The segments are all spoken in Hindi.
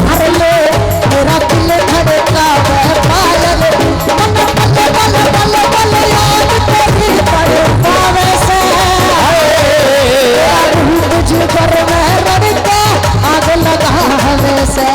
भर ले मेरा दिल धड़का पायल मन बल बल बल बल याद तेरी तड़पावे से तुझ पर मैं लड़का आग लगावे से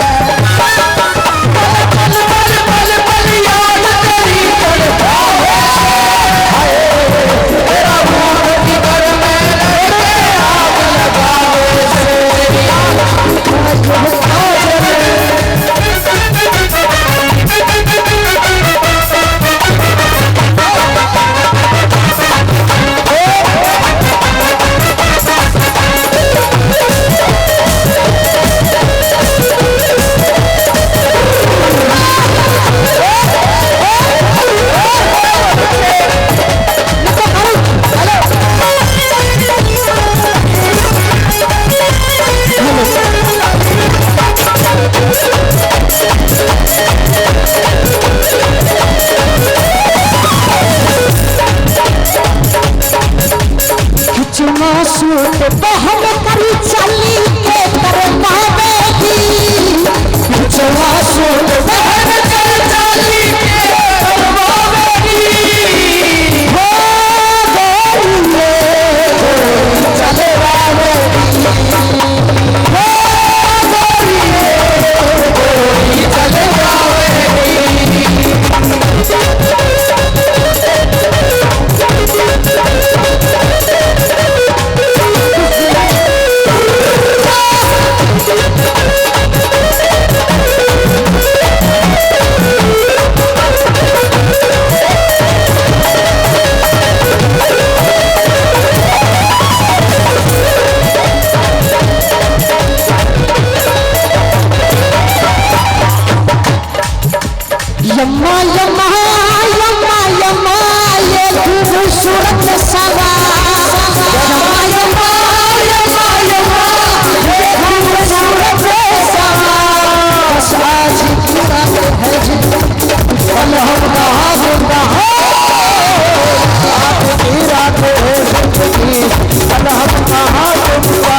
सूट बहन करी चली के तरपावेगी पिछवा सूट बहन करी चली के तरपावेगी हो गोरिये चले आवेगी हो गोरिये चले आवेगी यम्मा यम्मा यम्मा यम्मा ये खूबसूरत सवा यम्मा यम्मा यम्मा यम्मा ये खूबसूरत सवा बस आज पूरा है जी कल हम कहाँ होगा आप की रात है जिंदगी कल हम कहाँ होगा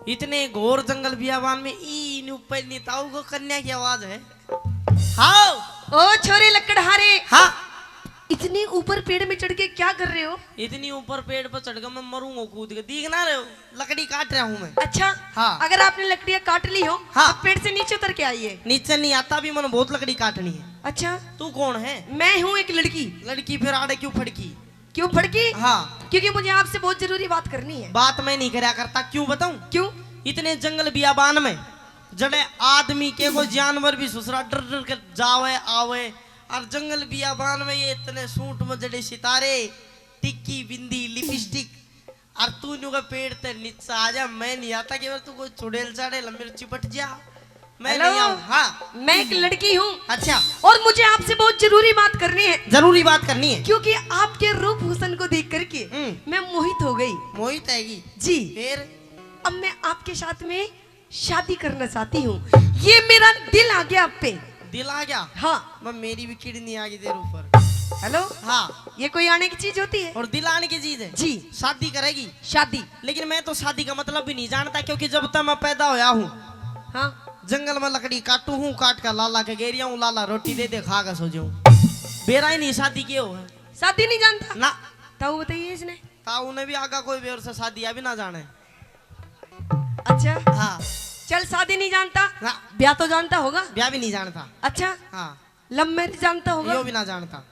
इतने घोर जंगल बियाबान में इन ऊपर नेताओं को कन्या की आवाज है। हाँ ओ छोरे लकड़हारे, हाँ इतनी ऊपर पेड़ में चढ़ के क्या कर रहे हो? इतनी ऊपर पेड़ पर चढ़ कर मैं मरूंगा कूद के, दिख ना रहे हो लकड़ी काट रहा हूँ मैं। अच्छा हाँ। अगर आपने लकड़ियाँ काट ली हो हाँ। तो पेड़ से नीचे उतर के आइए। नीचे नहीं आता भी, मैंने बहुत लकड़ी काटनी है। अच्छा तू कौन है? मैं हूँ एक लड़की। लड़की फिर आड़े क्यों फड़की? क्यों फड़की? हाँ क्योंकि मुझे आपसे बहुत जरूरी बात करनी है। बात मैं नहीं करया करता, क्यों बताऊं? क्यों? इतने जंगल बियाबान में जड़े आदमी के कोई जानवर भी सुसरा डर डर कर जावे आवे, और जंगल बियाबान में ये इतने सूट में जड़े सितारे, टिक्की बिंदी लिपस्टिक, और तू नु का पेड़ ते नीचे आ जा। मैं नहीं आता कि तू कोई चुड़ैल चाड़ेल मेरे चिपट जा, मैं हेलो? नहीं आऊं। हाँ मैं एक लड़की हूँ अच्छा, और मुझे आपसे बहुत जरूरी बात करनी है। जरूरी बात करनी है? क्योंकि आपके रूप हुसन को देख करके मैं मोहित हो गई। मोहित हैगी जी। फिर अब मैं आपके साथ में शादी करना चाहती हूँ। ये मेरा दिल आ गया आप पे। दिल आ गया? हाँ। मैं मेरी भी किडनी आ गई तेरे ऊपर। हेलो? हाँ। ये कोई आने की चीज होती है? और दिल आने की चीज है? जी। शादी करेगी? शादी। लेकिन मैं तो शादी का मतलब भी नहीं जानता, क्योंकि जब तक मैं पैदा होया हूँ हाँ। जंगल में लकड़ी काटू हूँ, काट कर लाला के गेरिया हूँ, लाला रोटी दे दे खा कर सो जाऊँ। बेरा ही नहीं शादी किए हो है। शादी नहीं जानता ना। ताऊ बताइए इसने। ताऊ ने भी आगा कोई बेर से शादी अभी ना जाने। अच्छा हाँ। चल शादी नहीं जानता, ना। ब्याह तो जानता होगा। ब्याह भी नहीं जानता। अच्छा हाँ। लव मैरिज जानता होगा। यो भी ना जानता।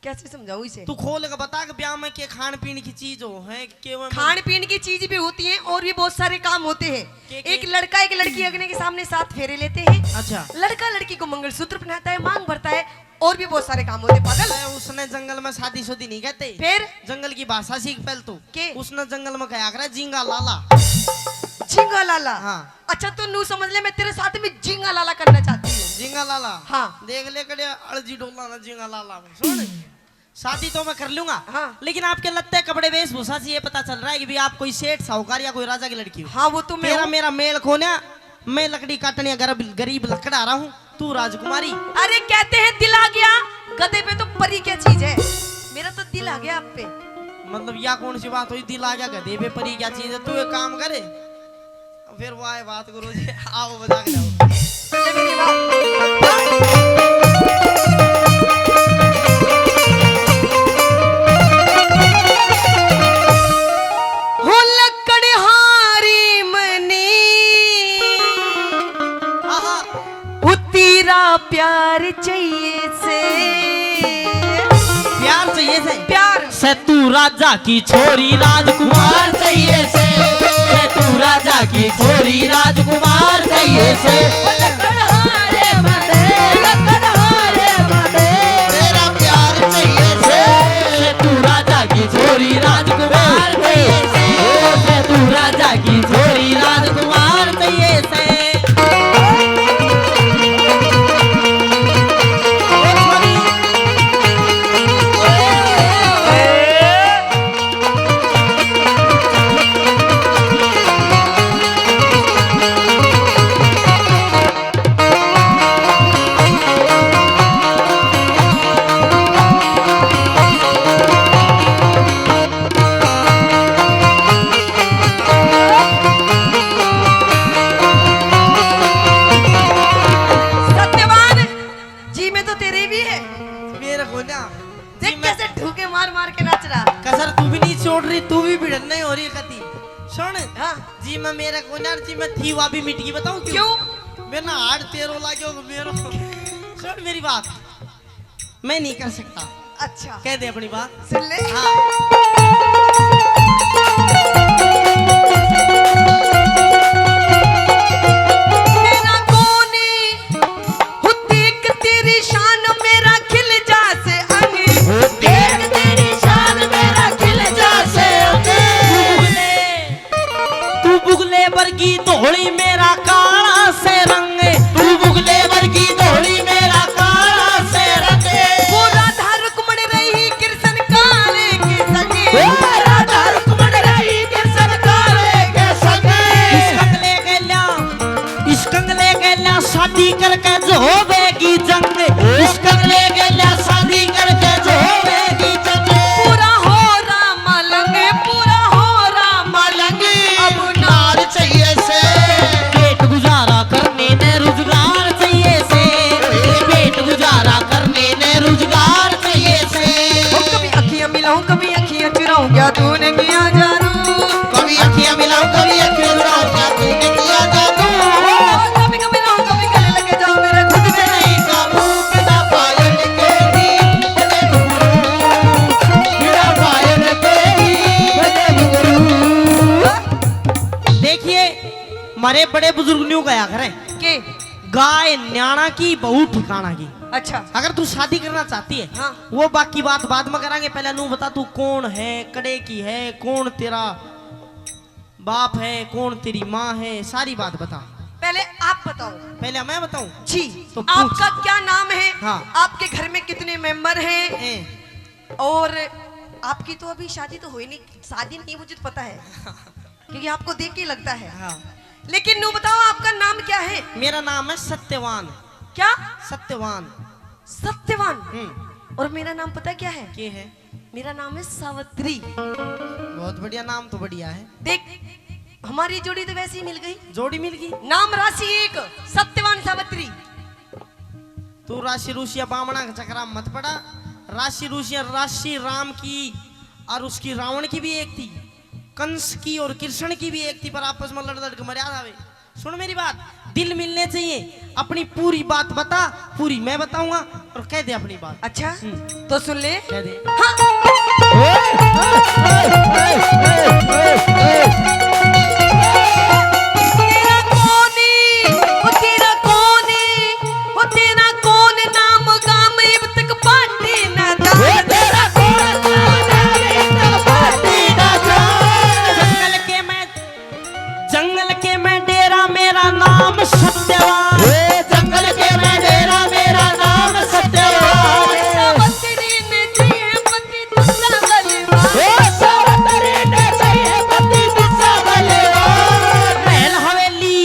कैसे समझाऊं इसे? तू खोल के बता कि ब्याह में के खान पीने की चीज हो है कि खान पीने की चीज भी होती है और भी बहुत सारे काम होते हैं। एक लड़का एक लड़की अगने के सामने 7 फेरे लेते हैं। अच्छा। लड़का लड़की को मंगलसूत्र पहनाता है, मांग भरता है, और भी बहुत सारे काम होते हैं। पागल। उसने जंगल में शादी शुदी नहीं कहते, फिर जंगल की भाषा सीख पहल तू के? उसने जंगल में कहा करा झींगा लाला। झींगा लाला? हाँ। अच्छा तो नू समझ ले, मैं तेरे साथ में झींगा लाला करना चाहती हूँ। झींगा लाला? हाँ। देख ले कड़े अड़जी डोला ना झींगा लाला में। सुन, शादी तो मैं कर लूंगा। हाँ। लेकिन आपके लत्ते कपड़े वेशभूषा से ये पता चल रहा है कि भी आप कोई सेठ साहूकार या कोई राजा की लड़की हो। हाँ वो तो मैं हूँ। मेरा मेल खोना, मैं लकड़ी काटने गरीब लकड़ा आ रहा हूँ, तू राजकुमारी। अरे कहते हैं दिल आ गया, गधे पे तो परी क्या चीज है। मेरा तो दिल आ गया आप पे। मतलब या कौन सी बात हुई, दिल आ गया गधे पे परी क्या चीज है? तू एक काम करे, फिर वो आए बात करो जी। आओ बजा के लाओ। ये मेरी बात। हो लकड़हारी मनी, तेरा प्यार चाहिए से। प्यार चाहिए से? प्यार से तू राजा की छोरी राजकुमार चाहिए से तू राजा की छोरी राजकुमार चाहिए से। लकड़हारे मने, लकड़हारे मने, तेरा प्यार चाहिए से तू राजा की छोरी राजकुमार चाहिए से तू राजा की छोरी राजकुमार चाहिए से। कसर तू भी नहीं छोड़ रही, तू भी भिड़न नहीं हो रही कती। सुन हाँ। जी मैं मेरे को ना जी मैं थी वहाँ भी मिट गई, बताऊँ क्यों? मेरा ना हार्ट तेरो लागे मेरो। सुन मेरी बात, मैं नहीं कर सकता। अच्छा कह दे अपनी बात। सुन ले। हाँ। मेरा कोने हो देख तेरी शान मेरा खिल जा से अंग, देख तेरी शान मेरा खिल जा से अंग। तू बुगले वर्गी धोड़ी मेरा काला से रंग, तू बुगले वर्गी धोड़ी मेरा काला से रंग। वो राधा रुक्मण रही कृष्ण काले के संगे, मिलाऊं कभी अखियां चुराऊं क्या तूने किया जानू कभी अखियां मिलाऊं कभी अखियां चुराऊं क्या तूने किया जानू कभी कभी मिलाऊं कभी गले लगे जाऊं मेरे खुद में नहीं काबू बिना पायल के ही बजे घुंघरू बिना पायल के ही बजे घुंघरू। देखिए हमारे बड़े बुजुर्ग न्यू कहा करें के गाय न्याणा की बहू ठिकाना की। अच्छा अगर तू शादी करना चाहती है हाँ। वो बाकी बात बाद में करांगे, पहले नू बता तू कौन है, कड़े की है, कौन तेरा बाप है, कौन तेरी माँ है, सारी बात बता। पहले आप बताओ। पहले मैं बताऊं? जी तो पूछ। आपका क्या नाम है? हाँ। आपके घर में कितने मेंबर हैं? ए, और आपकी तो अभी शादी तो हुई नहीं, शादी नहीं मुझे तो पता है क्योंकि आपको देख के लगता है। हाँ। लेकिन नू बताओ आपका नाम क्या है? मेरा नाम है सत्यवान। क्या? सत्यवान। सत्यवान। और मेरा नाम पता क्या है? के है? मेरा नाम है सावित्री। बहुत बढ़िया, नाम तो बढ़िया है। देख हमारी जोड़ी तो वैसे ही मिल गई, जोड़ी मिल गई। नाम राशि एक, सत्यवान सावित्री। तू राशि रूसिया बामणा का चक्रा मत पड़ा। राशि रूसिया राशि राम की और उसकी रावण की भी एक थी, कंस की और कृष्ण की भी एक थी, पर आपस में लड़ लड़ के मर्यादा आवे। सुन मेरी बात, दिल मिलने चाहिए। अपनी पूरी बात बता, पूरी मैं बताऊंगा और कह दे अपनी बात। अच्छा तो सुन ले। कह दे। तेरा कौन है? वो तेरा कौन है? वो तेरा कौन नाम गाम अब तक बाटे ना जान। तेरा कौन नाम अब तक बाटे ना जान। जंगल के मैं डेरा, मेरा नाम सत्यवान। जंगल के मैं डेरा, मेरा नाम सत्यवान। सावित्री ने चाहिए पति दूसरा बलवान। सावित्री ने चाहिए पति दूसरा बलवान। महल हवेली,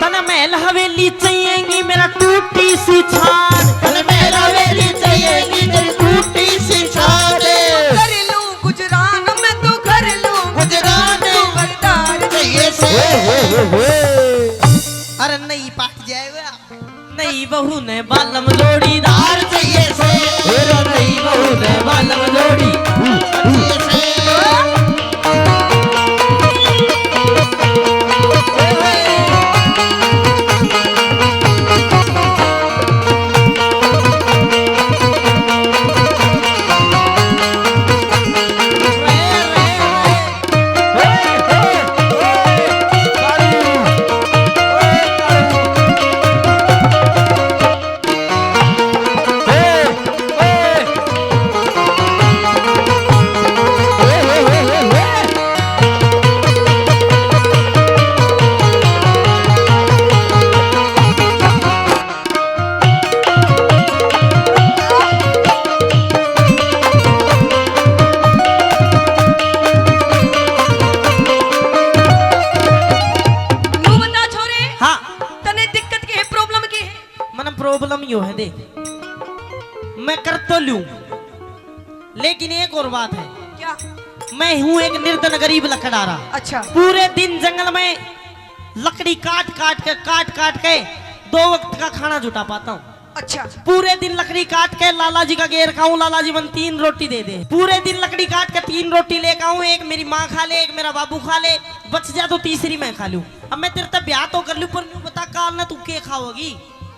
तन महल हवेली चाहिएगी मेरा टूटी सी छान। तन महल हवेली चाहिएगी मेरी टूटी सी छान। कर लूं गुजरान मैं तो कर लूं गुजरान। तू बरदार चाहिए से। अरे नहीं पाक जाएगा। नहीं बहू ने बालम जोड़ीदार चाहिए से। नहीं बहू ने बालम जोड़ी चाहिए से। प्रॉब्लम यो है, देख मैं कर तो लूं, लेकिन एक और बात है। क्या? मैं हूं एक निर्धन गरीब लकड़हारा। अच्छा पूरे दिन जंगल में लकड़ी काट काट के 2 वक्त का खाना जुटा पाता हूँ। अच्छा पूरे दिन लकड़ी काट के लाला जी का घेर खाऊं, लाला जी मन 3 रोटी दे दे। पूरे दिन लकड़ी काट के 3 रोटी लेकर आऊं, एक मेरी माँ खा ले, एक मेरा बाबू खा ले, बच जा तो तीसरी मैं खा लूं। अब मैं तेरे तक ब्याह तो कर लूं, पर न्यू बता काल ना तू के खाओगी?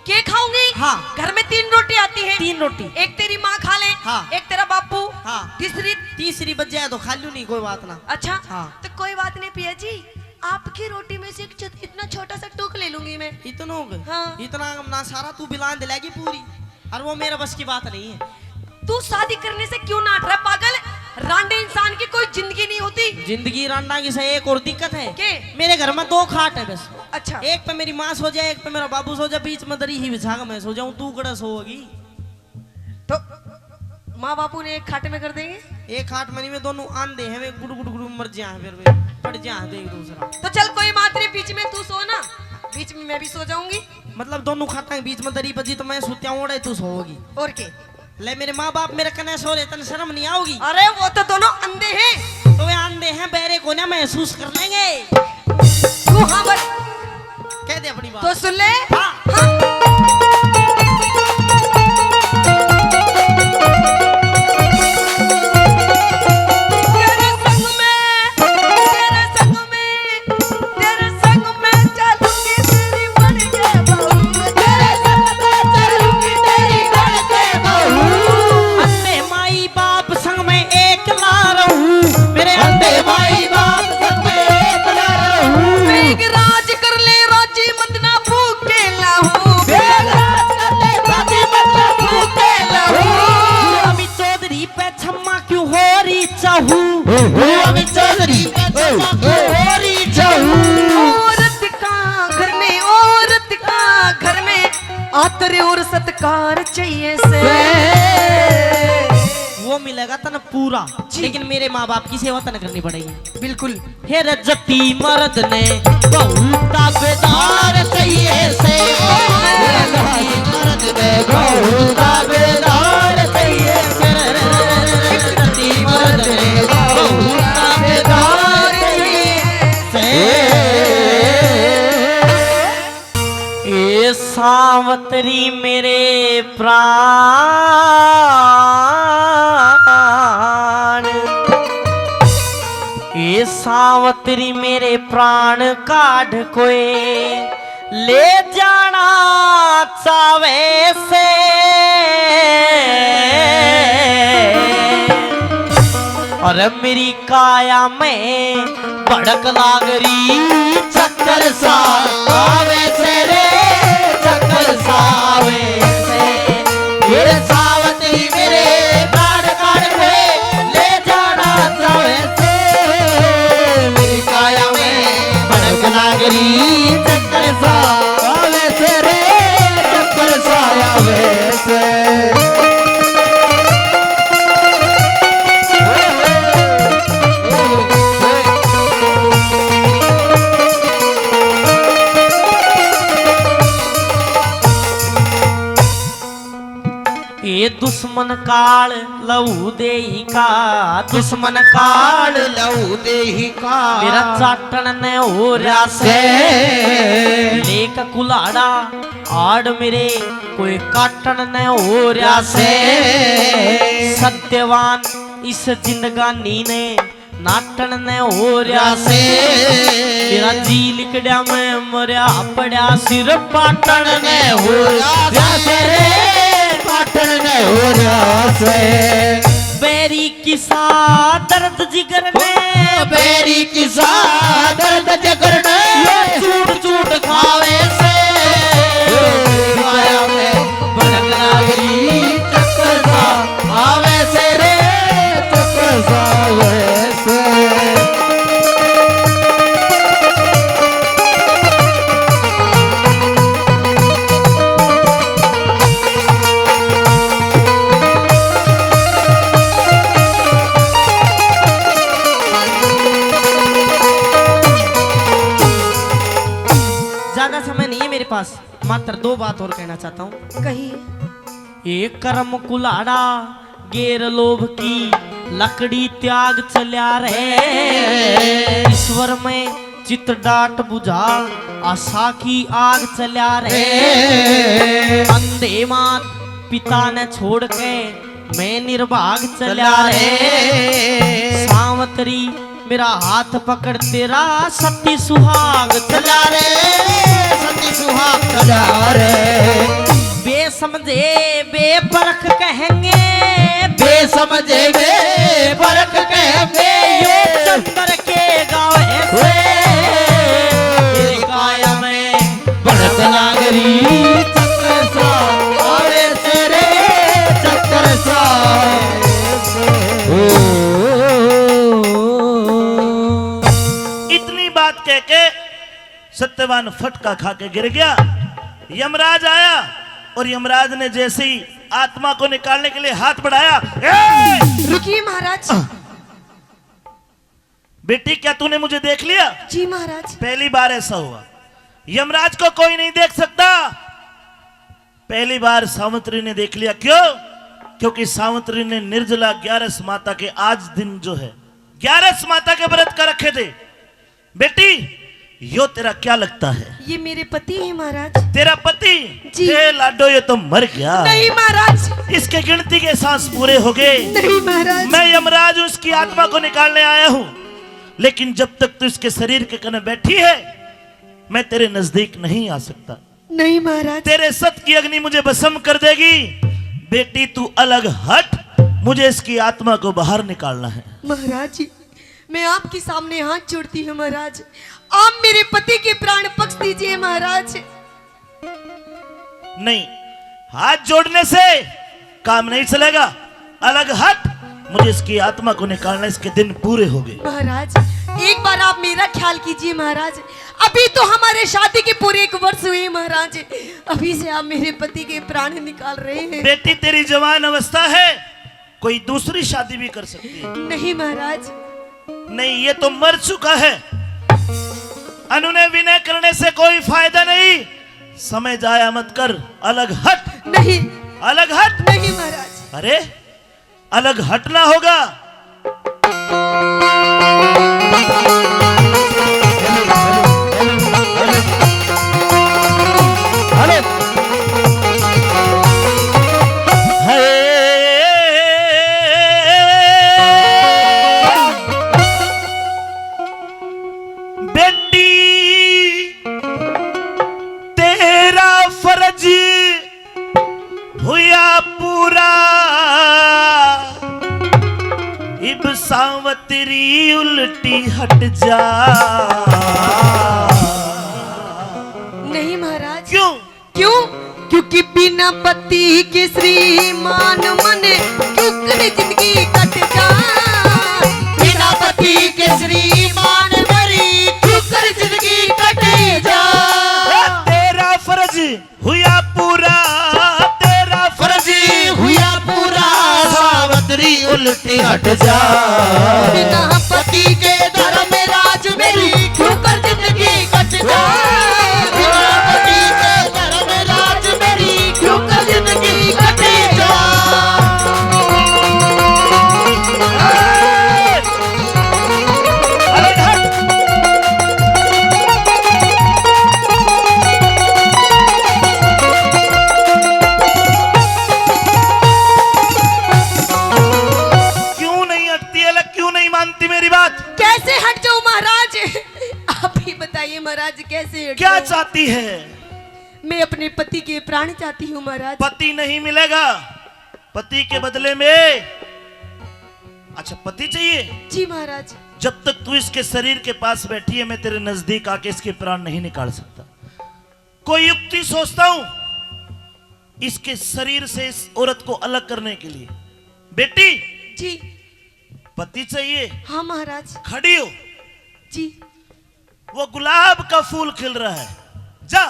के खाऊंगी? हाँ। घर में 3 रोटी आती है। 3 रोटी, एक तेरी माँ खा ले, हाँ। एक तेरा बापू, हाँ। तीसरी बच जाए तो खा लूं, नहीं कोई बात ना। अच्छा हाँ। तो कोई बात नहीं पिया जी, आपकी रोटी में से इतना छोटा सा टुक ले लूंगी मैं। इतना हाँ। इतना ना सारा तू बिलान दिलाएगी पूरी, और वो मेरा बस की बात नहीं है। तू शादी करने से क्यों नाट रहा पागल? रांडे इंसान की कोई जिंदगी नहीं होती। जिंदगी रांडा की से एक और दिक्कत है के? मेरे घर में 2 खाट है बस। अच्छा एक पे मेरी माँ सो जाए, एक पे मेरा बाबू सो जाए, बीच में दरी ही बिछा के मैं सो जाऊं। तू कड़ा सोगी? तो माँ बापू ने एक खाटे में कर देंगे। एक खाट मनी में दोनों आंधे हैं, वे गुड़ गुड़ गुड़ मर जाए, फिर वे पड़ जाए एक दूसरा। तो चल कोई बात नहीं, बीच में तू सो ना, बीच में मैं भी सो जाऊंगी। मतलब दोनों खाटा के बीच में दरी बजी तो मैं सोत्या ओढ़े, तू सोगी। और के? ले मेरे माँ बाप मेरे कने सो रहे, तन शर्म नहीं आओगी? अरे वो तो दोनों अंधे हैं। तो वे आंधे हैं, बहरे को ना महसूस कर लेंगे। तू हाँ बस कह दे अपनी बात। तो सुन ले। हाँ। हाँ। चाहू हम चौधरी होरी जाऊं औरत का घर में, औरत का घर में आतर और सत्कार चाहिए से। वो मिलेगा तन पूरा, लेकिन मेरे माँ बाप की सेवा तन करनी पड़ेगी। बिल्कुल। हे रजती मर्द ने बहुत ताबेदार चाहिए से, मर्द ने बहुत ताबेदार चाहिए से, रजती मर्द ने बहुत ताबेदार चाहिए से। ये सावतरी मेरे प्राण, ये सावतरी मेरे प्राण काढ़ कोए ले जाना चावे से। और मेरी काया में भड़क लागरी चक्कर सा आवे से रे, चक्कर सा आवे से। ये सावतरी मेरे प्राण काढ़ कोए ले जाना चावे से, मेरी काया में भड़क लागरी चक्कर सा आवे से रे चक्कर सा आवे से। ये दुश्मन काल लहू देही का, दुश्मन काल लहू देही का मेरा चाटन ने हो रहा से। लेक कुलाड़ा आड़ मेरे कोई काटन ने हो रहा से। सत्यवान इस जिंदगानी ने नाटन ने हो रहा से। मेरा जी लिकड़ा में मरिया पड़ा सिर पाटन ने हो रहा से, पाटन ने हो रहा से। बेरी किसा दर्द जिगर ने, बेरी किसा दर्द जिगर ने चूट चूट खावे से। माया में भड़क लागरी चक्कर सा आवे से रे, चक्कर सा आवे से। ज्यादा समय नहीं है मेरे पास, मात्र 2 बात और कहना चाहता हूँ। कहिए। एक कर्म कुलाड़ा गेर लोभ की लकड़ी त्याग चल्या रे। ईश्वर में चित डाट बुझा आशा की आग चल्या रे। अंधे मात पिता ने छोड़ के मैं निर्भाग चल्या रे। सावतरी मेरा हाथ पकड़ तेरा सती सुहाग चला रे, सती सुहाग चला रे। बेसमझे बेपरख कहेंगे, बेसमझे बेपरख कहेंगे। यो चंद्र के गाँव ऐसे। तेरी काया में भड़क लागरी चक्कर सा आवे से रे, चक्कर सा इतनी बात कह के सत्यवान फटका खा के गिर गया। यमराज आया और यमराज ने जैसे ही आत्मा को निकालने के लिए हाथ बढ़ाया, रुकिए महाराज। बेटी क्या तूने मुझे देख लिया? जी महाराज। पहली बार ऐसा हुआ। यमराज को कोई नहीं देख सकता, पहली बार सावित्री ने देख लिया। क्यों? क्योंकि सावित्री ने निर्जला 11 माता के आज दिन जो है 11 माता के व्रत कर रखे थे। बेटी यो तेरा क्या लगता है? ये मेरे पति हैं महाराज। तेरा पति? जी। ए लाडो ये तो मर गया। नहीं महाराज। इसके गिनती के सांस पूरे हो गए। नहीं महाराज। मैं यमराज उसकी आत्मा को निकालने आया हूं, लेकिन जब तक तू इसके शरीर के कने बैठी है मैं तेरे नजदीक नहीं आ सकता। नहीं महाराज। तेरे सत की अग्नि मुझे भस्म कर देगी। बेटी तू अलग हट, मुझे इसकी आत्मा को बाहर निकालना है। महाराज जी मैं आपके सामने हाथ जोड़ती हूँ महाराज, आप मेरे पति के प्राण बख्श दीजिए महाराज। नहीं, हाथ जोड़ने से काम नहीं चलेगा। अलग हट, मुझे इसकी आत्मा को निकालना, इसके दिन पूरे हो गए। महाराज एक बार आप मेरा ख्याल कीजिए महाराज। अभी तो हमारे शादी के पूरे 1 वर्ष हुए महाराज, अभी से आप मेरे पति के प्राण निकाल रहे हैं। बेटी तेरी जवान अवस्था है, कोई दूसरी शादी भी कर सकती है। नहीं महाराज, नहीं, ये तो मर चुका है। अनुनय विनय करने से कोई फायदा नहीं। समय जाया मत कर, अलग हट। नहीं अलग हट। नहीं महाराज। अरे अलग हटना होगा। बेटी तेरा फर्ज हुआ पूरा, इब सावतरी उल्टी हट जा। नहीं महाराज। क्यों? क्यों? क्योंकि बिना पति के श्रीमान मन क्यों करे जिंदगी कट जा। बिना पति के श्रीमान मरी क्यों करे जिंदगी कट जा। तेरा फर्ज हुआ पूरा, तेरा फर्ज हुआ पूरा, सावतरी उल्टी हट जा। बिना पति के धर्म में राज मेरी क्यों कर जिंदगी कट जा। बिना पति के धर्म में राज मेरी क्यों कर जिंदगी कट जा। अलग हट। क्यों नहीं हटती अलग, क्यों नहीं मानती मेरी बात? कैसे हट जाऊं महाराज? आप ही बताइए महाराज, कैसे हट क्या जाऊं? चाहती है? मैं अपने पति के प्राण चाहती हूँ महाराज। पति नहीं मिलेगा, पति के बदले में। अच्छा पति चाहिए? जी महाराज। जब तक तू इसके शरीर के पास बैठी है, मैं तेरे नजदीक आके इसके प्राण नहीं निकाल सकता। कोई युक्ति सोचता हूं इसके शरीर से इस औरत को अलग करने के लिए। बेटी जी पति चाहिए? हाँ महाराज। खड़ी हो। जी वो गुलाब का फूल खिल रहा है, जा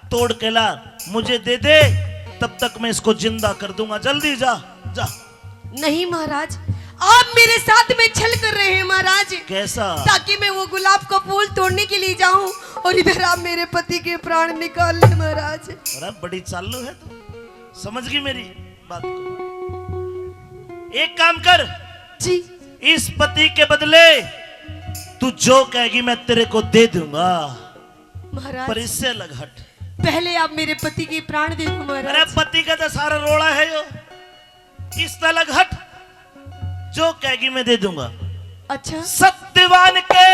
तोड़ के ला, मुझे दे दे, तब तक मैं इसको जिंदा कर दूंगा। जल्दी जा जा। नहीं महाराज, आप मेरे साथ में छल कर रहे हैं महाराज। कैसा? ताकि मैं वो गुलाब का फूल तोड़ने के लिए जाऊं और इधर आप मेरे पति के प्राण निकाल ले महाराज। अरे बड़ी चालू है तू, समझ गई मेरी बात को। एक काम कर, जी इस पति के बदले तू जो कहेगी मैं तेरे को दे दूंगा, महाराज। पर इससे अलग हट। पहले आप मेरे पति के प्राण दे दो अरे महाराज। पति का तो सारा रोड़ा है यो, इससे अलग हट। जो कहेगी मैं दे दूंगा। अच्छा सत्यवान के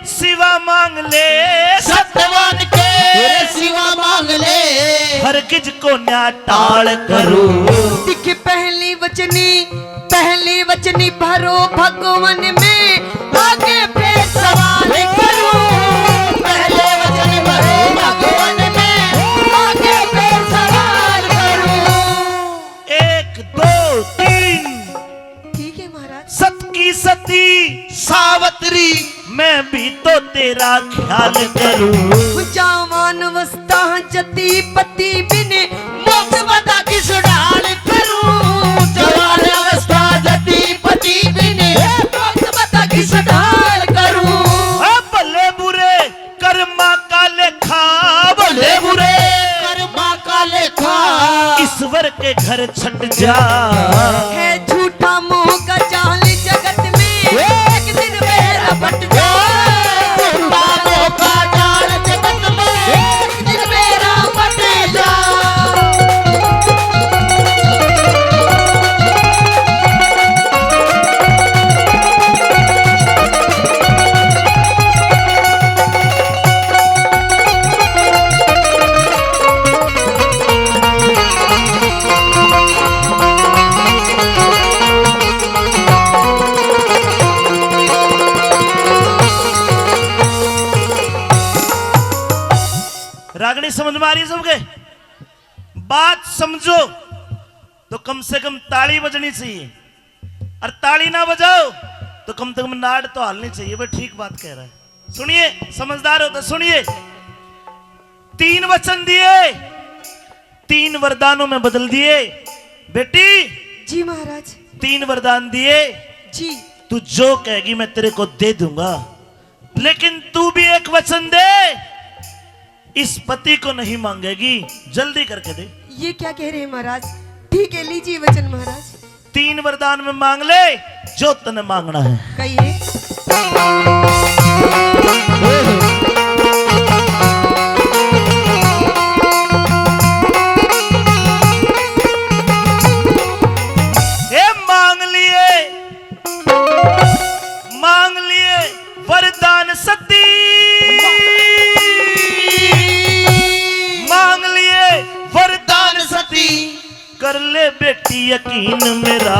सिवा मांग ले, सत्यवान के सिवा मांग ले, हरगिज को न्या टाल करो। दिखे पहली वचनी भरो भगवान में आगे फिर सवाल करो। पहले वचन भरो भगवान में आगे फिर सवाल करो। 1 2 3 ठीक है महाराज। सत की सती सावत्री, मैं भी तो तेरा ख्याल करूं। जवान अवस्था जति पति बिने मोक्ष बता किस डाल करूं। जवान अवस्था जति पति बिने मोक्ष बता किस डाल करूं। भले बुरे कर्मा का लेखा, भले बुरे कर्मा का लेखा, ईश्वर के घर छट जा। है झूठा मोह का जाल जगत में एक दिन मेरा बट जा। झूठा मोह का जाल जगत में एक दिन मेरा बट जा। रागनी समझ में आ रही है सबके? बात समझो तो कम से कम ताली बजनी चाहिए, और ताली ना बजाओ तो कम से कम नाड़ तो हालनी चाहिए। वह ठीक बात कह रहा है। सुनिए, समझदार हो तो सुनिए। 3 वचन दिए, 3 वरदानों में बदल दिए। बेटी जी महाराज। 3 वरदान दिए, जी। तू जो कहेगी मैं तेरे को दे दूंगा, लेकिन तू भी एक वचन दे, इस पति को नहीं मांगेगी। जल्दी करके दे। ये क्या कह रहे हैं महाराज? ठीक है, लीजिए वचन महाराज। 3 वरदान में मांग ले जो तने मांगना है। कहिए। मांग लिए वरदान सती, मांग लिए वरदान सती, कर ले बेटी यकीन मेरा।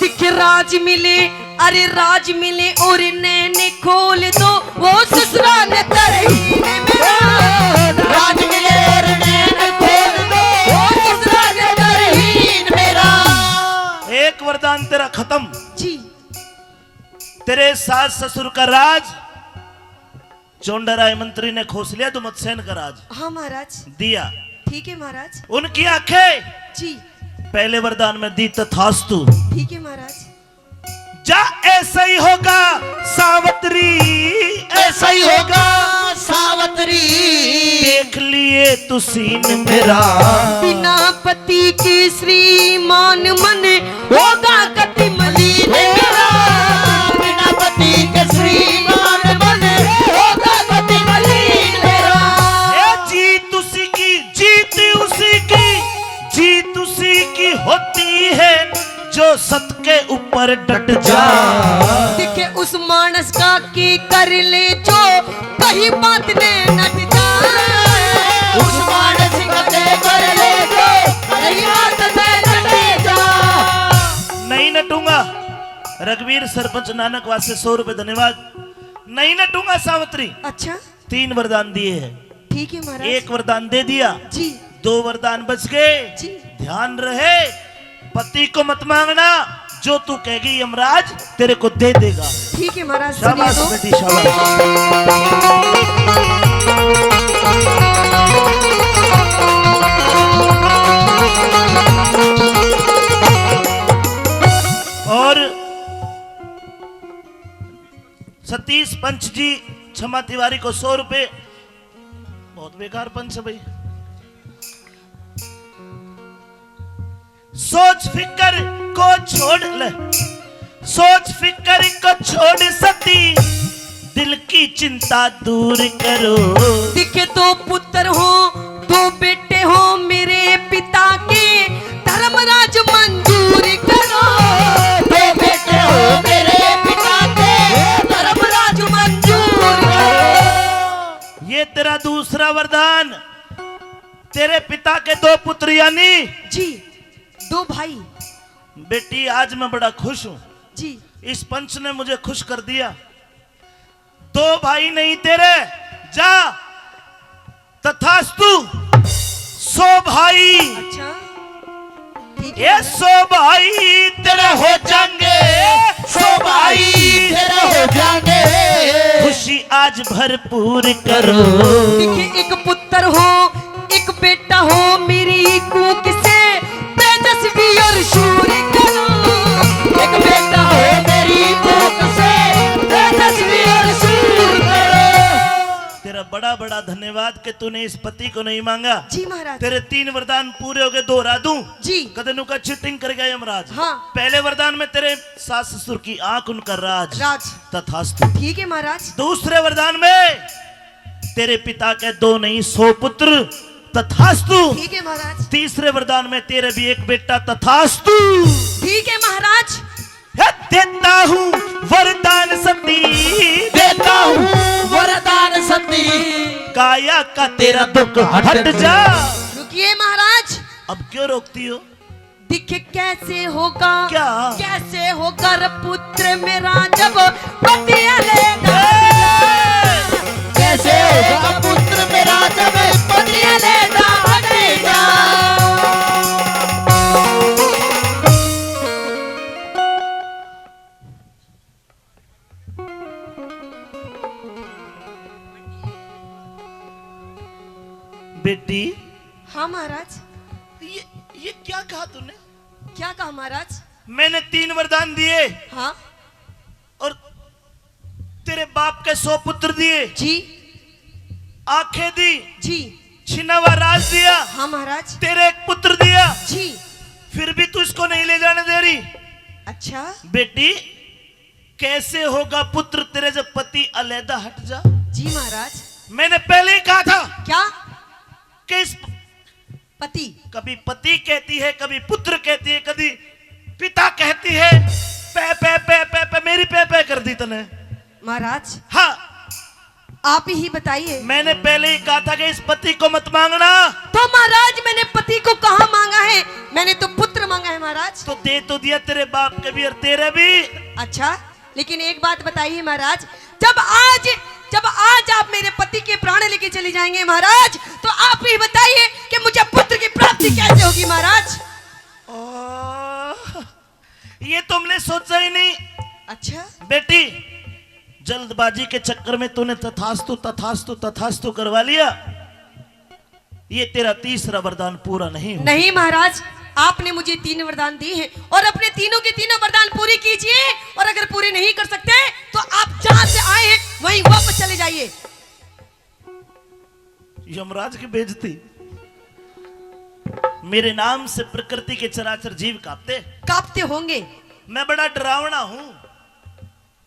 दिख राज मिले, अरे राज मिले और नैने खोल दो, वो ससुराल तरहीन मेरा। राज मिले और नैने खोल दो, वो ससुराल तरहीन मेरा। एक वरदान तेरा खत्म। जी। तेरे सास ससुर का राज चोंडराय मंत्री ने खोस लिया, दुमतसेन का राज। हाँ महाराज। दिया। ठीक है महाराज। उनकी आंखें जी। पहले वरदान में दी तथास्तु। ठीक है महाराज। जा ऐसा ही होगा सावित्री, ऐसा ही होगा सावित्री, देख लिए तू सीन मेरा। बिना पति के श्रीमान मन होगा कति मलिन मेरा। बिना पति के श्रीमान मन होगा कति मलिन मेरा। जीत उसी की, जीत उसी की, जीत उसी की होती है जो सत के ऊपर डट जा। दिखे उस मानस का की कर ले जो कहीं बात ने नट जा। उस मानस का के कर ले जो कहीं बात ने नट जा। नहीं नटूंगा। रघुवीर सरपंच नानक वासे 100 रुपए धन्यवाद। नहीं नटूंगा सावित्री। अच्छा। 3 वरदान दिए हैं। ठीक है महाराज। 1 वरदान दे दिया। जी। 2 वरदान बच गए। जी। ध्यान रहे, पति को मत मांगना, जो तू कहेगी यमराज तेरे को दे देगा। ठीक है महाराज। शाबाश सुनिए तो। बेटी शाबाश। और सतीश पंच जी क्षमा तिवारी को 100 रुपए। बहुत बेकार पंच है भाई। सोच फिकर को छोड़ ले, सोच फिकर को छोड़ सती, दिल की चिंता दूर करो। दिखे 2 पुत्र हो 2 बेटे हो मेरे पिता के, धर्मराज मंजूर करो। 2 बेटे हो मेरे पिता के, धर्मराज मंजूर करो। ये तेरा दूसरा वरदान। तेरे पिता के 2 पुत्र यानी जी 2 भाई। बेटी आज मैं बड़ा खुश हूं। जी। इस पंच ने मुझे खुश कर दिया। 2 भाई नहीं तेरे, जा तथास्तु 100 भाई। अच्छा। ठीक है। ये 100 भाई तेरे हो जाएंगे, 100 भाई तेरे हो जाएंगे। खुशी आज भरपूर करो। दिखे 1 पुत्र हो 1 बेटा हो मेरी कूक से, तेजस्वी और शूर करो। 1 बेटा हो मेरी कूक से, तेजस्वी और शूर करो। तेरा बड़ा बड़ा धन्यवाद कि तूने इस पति को नहीं मांगा। जी महाराज। तेरे 3 वरदान पूरे हो गए। दोहरा दूं? जी। कदनु का चिटिंग कर गया यमराज। हाँ। पहले वरदान में तेरे सास ससुर की आंख उनका राज राज। तथास्तु। ठीक है महाराज। दूसरे वरदान में तेरे पिता के 2 नहीं 100 पुत्र तथास्तु। ठीक है महाराज। तीसरे वरदान में तेरे भी 1 बेटा तथास्तु। ठीक है महाराज। देता हूँ वरदान सती, देता हूँ वरदान सती, काया का तेरा दुख हट जा। रुकिए महाराज। अब क्यों रोकती हो? दिखे कैसे होगा, क्या? कैसे होगा पुत्र मेरा जब पतिया लेगा। कैसे होगा पुत्र मेरा जब पतिया लेगा बनेगा। महाराज। ये क्या कहा तूने? क्या कहा महाराज? मैंने 3 वरदान दिए हाँ और तेरे बाप के 100 पुत्र दिए, जी आंखें दी, जी। छिना हुआ राज दिया, हाँ महाराज तेरे एक पुत्र दिया, जी। फिर भी तू इसको नहीं ले जाने दे रही। अच्छा बेटी कैसे होगा पुत्र तेरे जब पति अलैदा हट जा? जी महाराज। मैंने पहले ही कहा था क्या? कि इस पति कभी पति कहती है, कभी पुत्र कहती है, कभी पिता कहती है। पे पे पे पे पे मेरी पे पे कर दी तने। महाराज हाँ आप ही बताइए। मैंने पहले ही कहा था कि इस पति को मत मांगना। तो महाराज मैंने पति को कहाँ मांगा है? मैंने तो पुत्र मांगा है महाराज। तो दे तो दिया तेरे बाप के भी और तेरे भी। अच्छा लेकिन एक बात बताइए महाराज, जब आज आप मेरे पति के प्राण लेके चले जाएंगे महाराज, तो आप ही बताइए कि मुझे पुत्र की प्राप्ति कैसे होगी महाराज? ये तुमने सोचा ही नहीं। अच्छा बेटी जल्दबाजी के चक्कर में तूने तथास्तु तथास्तु तथास्तु करवा लिया। ये तेरा तीसरा वरदान पूरा नहीं हुआ। नहीं महाराज, आपने मुझे 3 वरदान दिए हैं और अपने तीनों के तीनों वरदान पूरी कीजिए, और अगर पूरे नहीं कर सकते तो आप जहां से आए हैं वहीं वापस चले जाइए। यमराज की बेइज्जती। मेरे नाम से प्रकृति के चराचर जीव कांपते होंगे। मैं बड़ा डरावना हूं।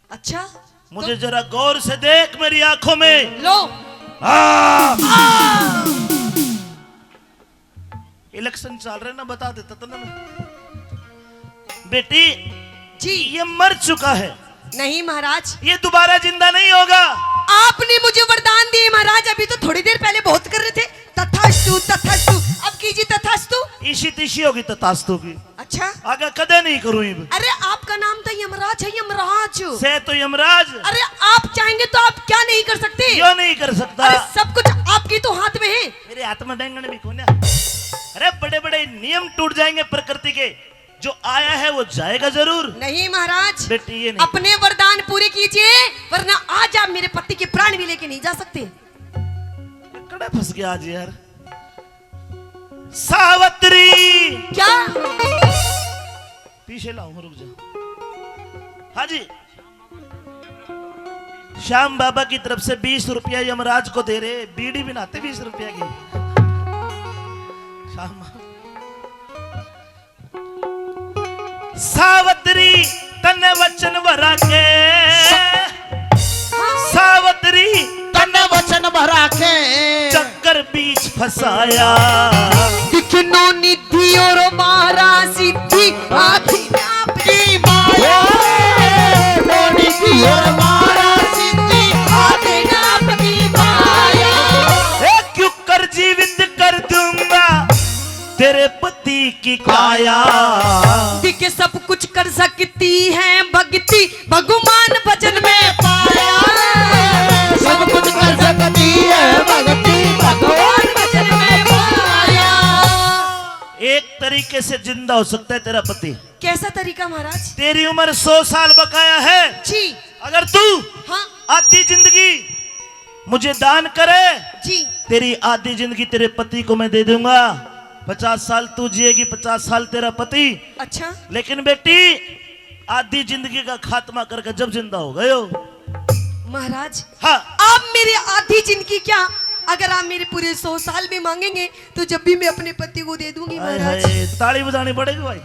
अच्छा मुझे जरा गौर से देख मेरी आंखों में। लो इलेक्शन चल रहे ना, बता देता था ना मैं। बेटी जी। ये मर चुका है। नहीं महाराज, ये दोबारा जिंदा नहीं होगा। आपने मुझे वरदान दिए महाराज, अभी तो थोड़ी देर पहले बहुत कर रहे थे तथास्तु तथास्तु, अब कीजिए तथास्तु। ईशी तीशी होगी तथास्तु की। अच्छा आगे कदे नहीं करूं। अरे आपका नाम तो यमराज है, यमराज से तो यमराज। अरे आप चाहेंगे तो आप क्या नहीं कर सकते? क्यों नहीं कर सकता? अरे सब कुछ आपकी तो हाथ में है। मेरे हाथ में बैंगन भी कौन है? अरे बड़े बड़े नियम टूट जाएंगे प्रकृति के। जो आया है वो जाएगा जरूर। नहीं महाराज, बेटी ये नहीं। अपने वरदान पूरे कीजिए, वरना आज आप मेरे पति के प्राण भी लेके नहीं जा सकते। कड़ा फंस गया आज यार। सावित्री क्या? पीछे लाऊं, रुक जा। हाँ जी, श्याम बाबा की तरफ से 20 रुपया यमराज को दे रहे। बीड़ी भी नाते 20 रुपया की। श्याम सावित्री तन्ने वचन भरा के, सावित्री तन्ने वचन भरा के चक्कर बीच फंसाया। दिखनो निधि और मारा सिद्धि आखी आपकी माया। निधि और मारा सिद्धि आखी आपकी माया। क्यों कर जीवित कर दूंगा तेरे पति की काया। दिखे सब कुछ कर सकती है भक्ति, भगवान भजन में पाया। सब कुछ कर सकती है भक्ति, भगवान भजन में पाया। एक तरीके से जिंदा हो सकता है तेरा पति। कैसा तरीका महाराज? तेरी उम्र 100 साल बकाया है। जी। अगर तू हाँ आधी जिंदगी मुझे दान करे, जी। तेरी आधी जिंदगी तेरे पति को मैं दे दूंगा। 50 साल तू जिएगी, 50 साल तेरा पति। अच्छा लेकिन बेटी आधी जिंदगी का खात्मा करके जब जिंदा हो गए हो। महाराज, हाँ आप मेरी आधी जिंदगी क्या, अगर आप मेरे पूरे 100 साल भी मांगेंगे तो जब भी मैं अपने पति को दे दूंगी हाय महाराज। हाय, ताली बजानी पड़ेगी भाई।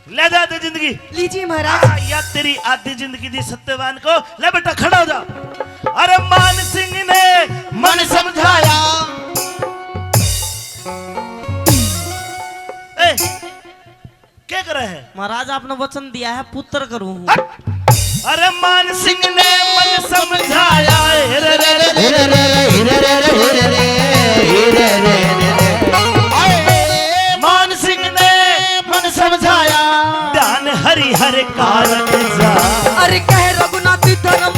ले जा दे जिंदगी। लीजिए महाराज। या तेरी आधी जिंदगी दी सत्यवान को। ले बेटा खड़ा हो जा। अरे मान सिंह ने मन समझाया। क्या कर रहे हैं? महाराज आपने वचन दिया है पुत्र करूं। अरे मान सिंह ने मन समझाया। रे रे रे रे हिरे रे रे हिरे रे रे हिरे रे हिरे रे रे। मान सिंह ने मन समझाया। ध्यान हरि हर कारण जा। अरे कह रघुनाथ धर्म